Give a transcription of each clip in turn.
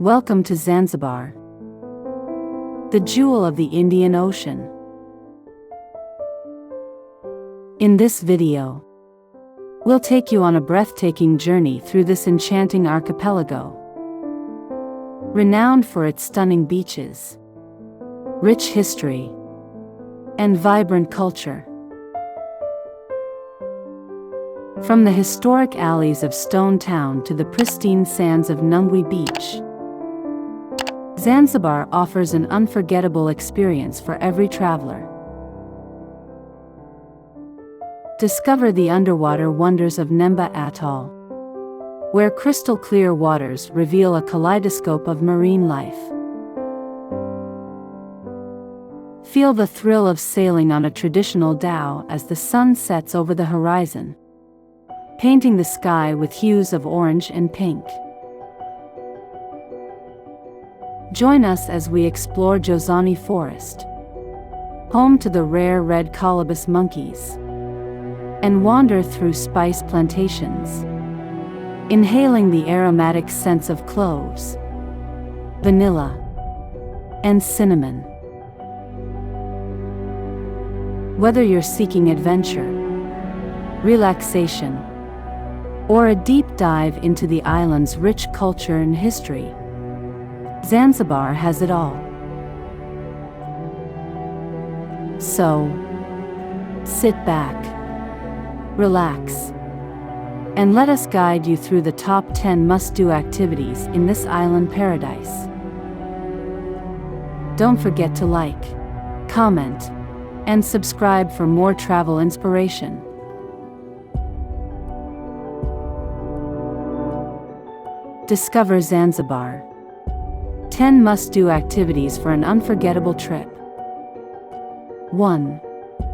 Welcome to Zanzibar, the jewel of the Indian Ocean. In this video, we'll take you on a breathtaking journey through this enchanting archipelago. Renowned for its stunning beaches, rich history, and vibrant culture. From the historic alleys of Stone Town to the pristine sands of Nungwi Beach, Zanzibar offers an unforgettable experience for every traveler. Discover the underwater wonders of Mnemba Atoll, where crystal-clear waters reveal a kaleidoscope of marine life. Feel the thrill of sailing on a traditional dhow as the sun sets over the horizon, painting the sky with hues of orange and pink. Join us as we explore Zanzibar Forest, home to the rare red colobus monkeys, and wander through spice plantations, inhaling the aromatic scents of cloves, vanilla, and cinnamon. Whether you're seeking adventure, relaxation, or a deep dive into the island's rich culture and history, Zanzibar has it all. So, sit back, relax, and let us guide you through the top 10 must-do activities in this island paradise. Don't forget to like, comment, and subscribe for more travel inspiration. Discover Zanzibar. 10 must-do activities for an unforgettable trip. 1.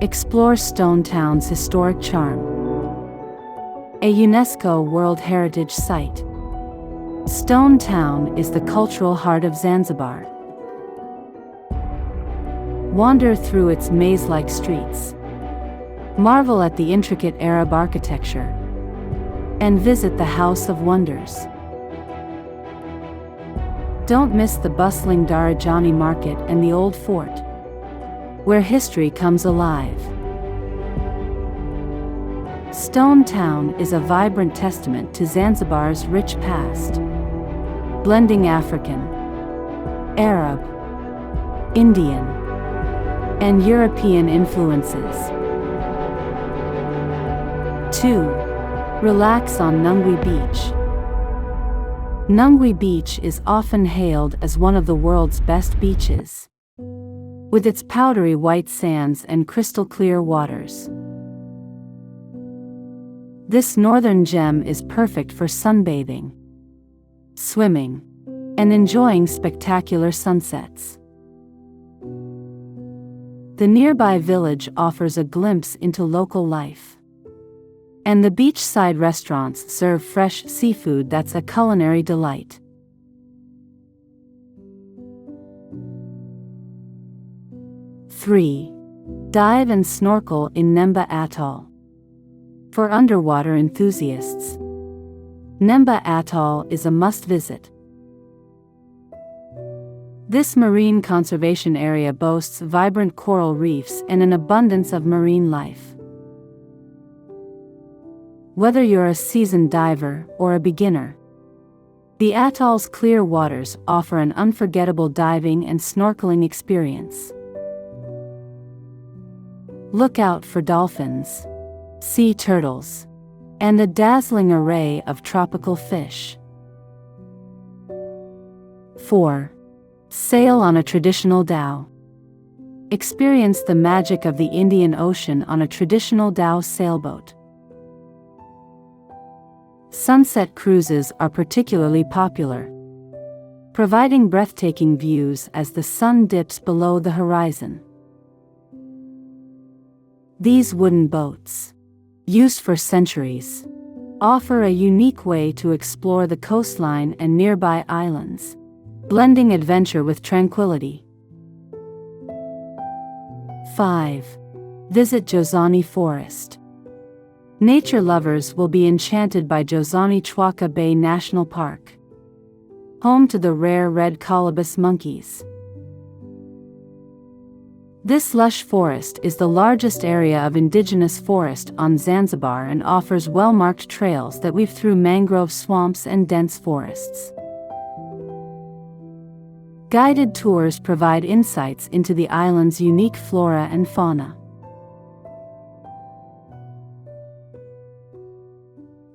Explore Stone Town's historic charm. A UNESCO World Heritage Site, Stone Town is the cultural heart of Zanzibar. Wander through its maze-like streets, marvel at the intricate Arab architecture, and visit the House of Wonders. Don't miss the bustling Darajani Market and the Old Fort, where history comes alive. Stone Town is a vibrant testament to Zanzibar's rich past, blending African, Arab, Indian, and European influences. 2. Relax on Nungwi Beach. Nungwi Beach is often hailed as one of the world's best beaches, with its powdery white sands and crystal-clear waters. This northern gem is perfect for sunbathing, swimming, and enjoying spectacular sunsets. The nearby village offers a glimpse into local life, and the beachside restaurants serve fresh seafood that's a culinary delight. 3. Dive and snorkel in Mnemba Atoll. For underwater enthusiasts, Mnemba Atoll is a must-visit. This marine conservation area boasts vibrant coral reefs and an abundance of marine life. Whether you're a seasoned diver or a beginner, the atoll's clear waters offer an unforgettable diving and snorkeling experience. Look out for dolphins, sea turtles, and a dazzling array of tropical fish. 4. Sail on a traditional dhow. Experience the magic of the Indian Ocean on a traditional dhow sailboat. Sunset cruises are particularly popular, providing breathtaking views as the sun dips below the horizon. These wooden boats, used for centuries, offer a unique way to explore the coastline and nearby islands, blending adventure with tranquility. 5. Visit Zanzibar Forest. Nature lovers will be enchanted by Zanzibar Bay National Park, home to the rare red colobus monkeys. This lush forest is the largest area of indigenous forest on Zanzibar and offers well-marked trails that weave through mangrove swamps and dense forests. Guided tours provide insights into the island's unique flora and fauna.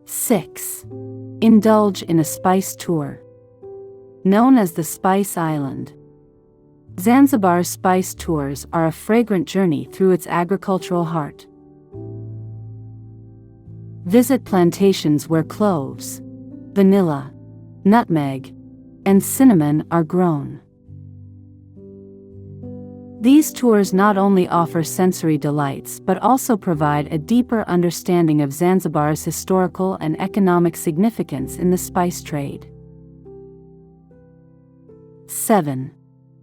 6. Indulge in a spice tour. Known as the Spice Island, Zanzibar's spice tours are a fragrant journey through its agricultural heart. Visit plantations where cloves, vanilla, nutmeg, and cinnamon are grown. These tours not only offer sensory delights but also provide a deeper understanding of Zanzibar's historical and economic significance in the spice trade. 7.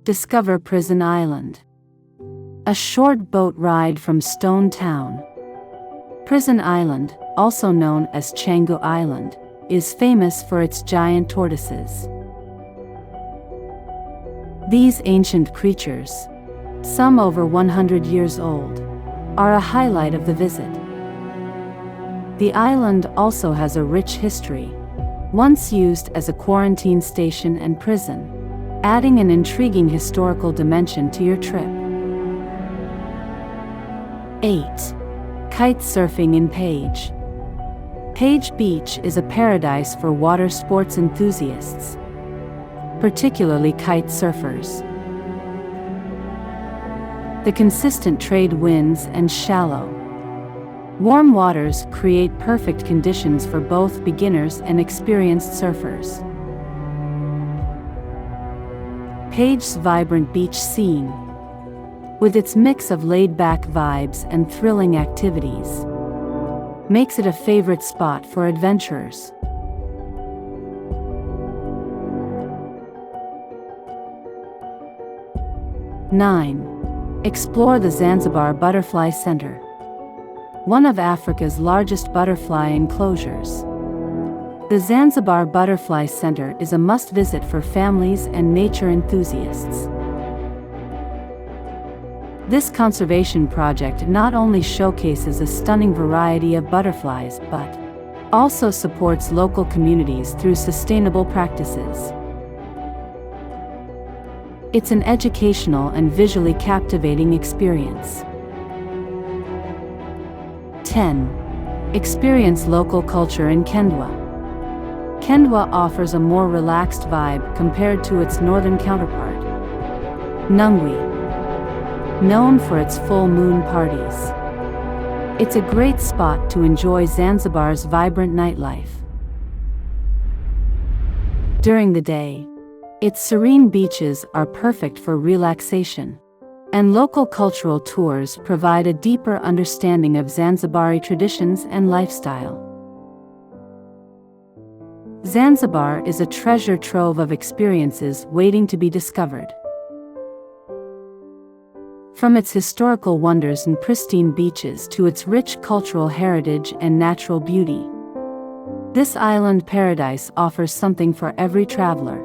Discover Pristine Island. A short boat ride from Stone Town. Pristine Island, also known as Canggu Island, is famous for its giant tortoises. These ancient creatures, some over 100 years old, are a highlight of the visit. The island also has a rich history, once used as a quarantine station and prison, adding an intriguing historical dimension to your trip. 8. Kite surfing in Page. Page Beach is a paradise for water sports enthusiasts, particularly kite surfers. The consistent trade winds and shallow, warm waters create perfect conditions for both beginners and experienced surfers. Page's vibrant beach scene, with its mix of laid-back vibes and thrilling activities, makes it a favorite spot for adventurers. 9. Explore the Zanzibar Butterfly Center, one of Africa's largest butterfly enclosures. The Zanzibar Butterfly Center is a must-visit for families and nature enthusiasts. This conservation project not only showcases a stunning variety of butterflies but also supports local communities through sustainable practices. It's an educational and visually captivating experience. 10. Experience local culture in Kendwa. Kendwa offers a more relaxed vibe compared to its northern counterpart, Nungwi, known for its full moon parties. It's a great spot to enjoy Zanzibar's vibrant nightlife. During the day, its serene beaches are perfect for relaxation, and local cultural tours provide a deeper understanding of Zanzibari traditions and lifestyle. Zanzibar is a treasure trove of experiences waiting to be discovered. From its historical wonders and pristine beaches to its rich cultural heritage and natural beauty, this island paradise offers something for every traveler.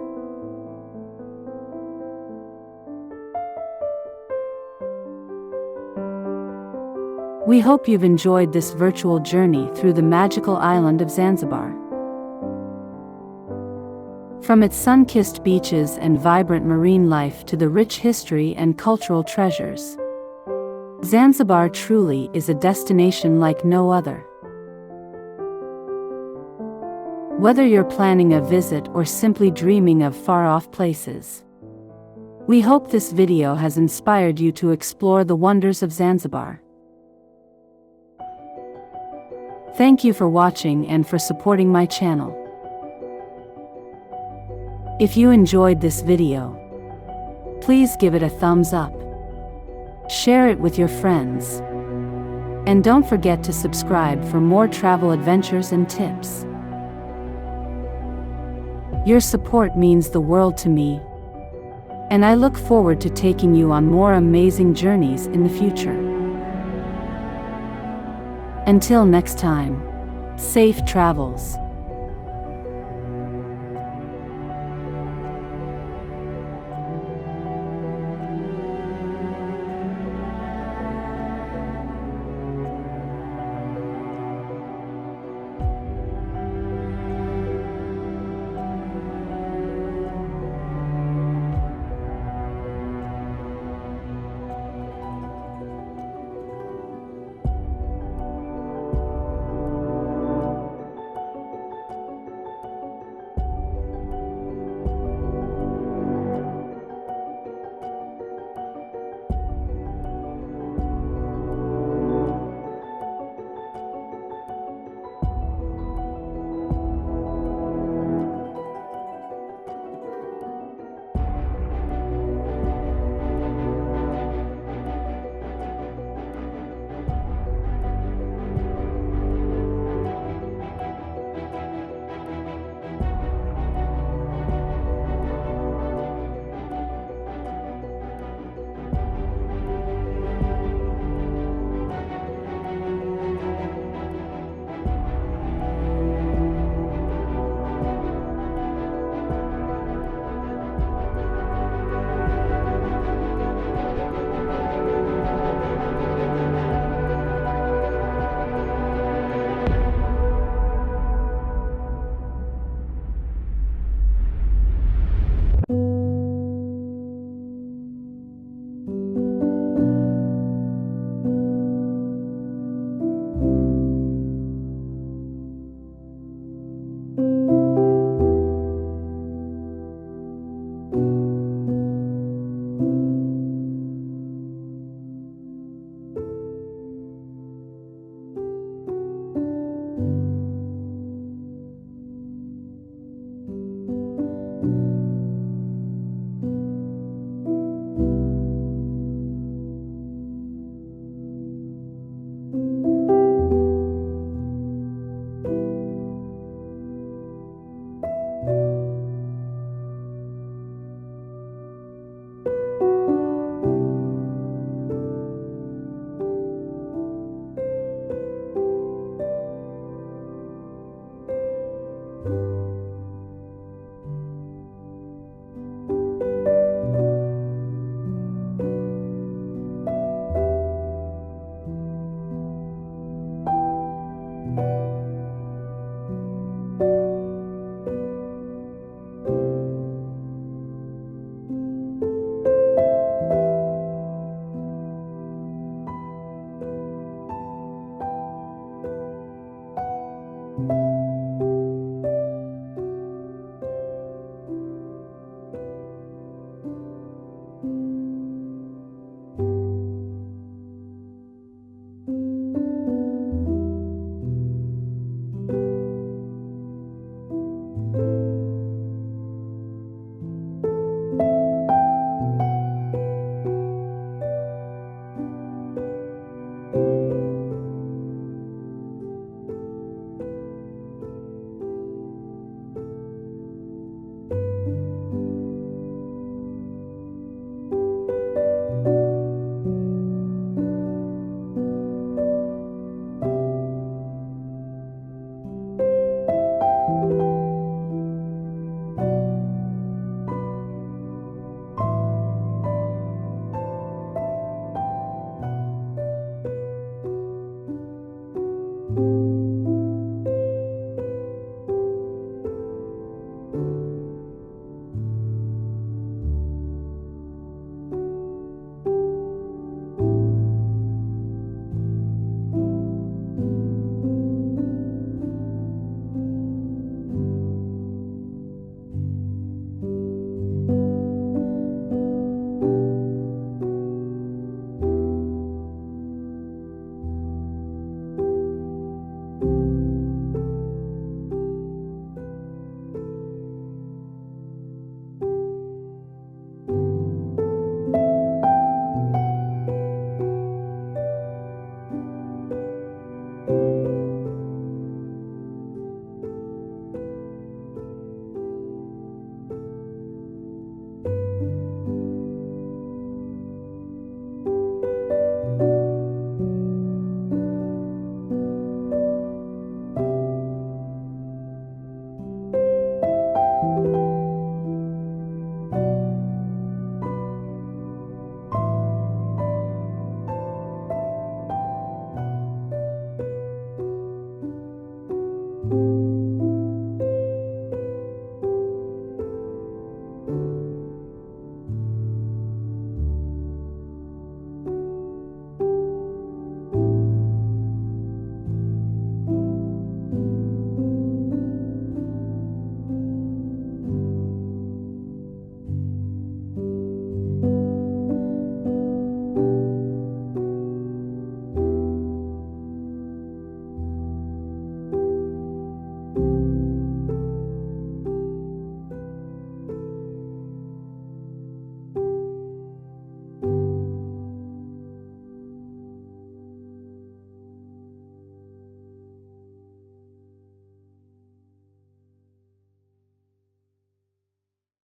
We hope you've enjoyed this virtual journey through the magical island of Zanzibar. From its sun-kissed beaches and vibrant marine life to the rich history and cultural treasures, Zanzibar truly is a destination like no other. Whether you're planning a visit or simply dreaming of far-off places, we hope this video has inspired you to explore the wonders of Zanzibar. Thank you for watching and for supporting my channel. If you enjoyed this video, please give it a thumbs up, share it with your friends, and don't forget to subscribe for more travel adventures and tips. Your support means the world to me, and I look forward to taking you on more amazing journeys in the future. Until next time, safe travels.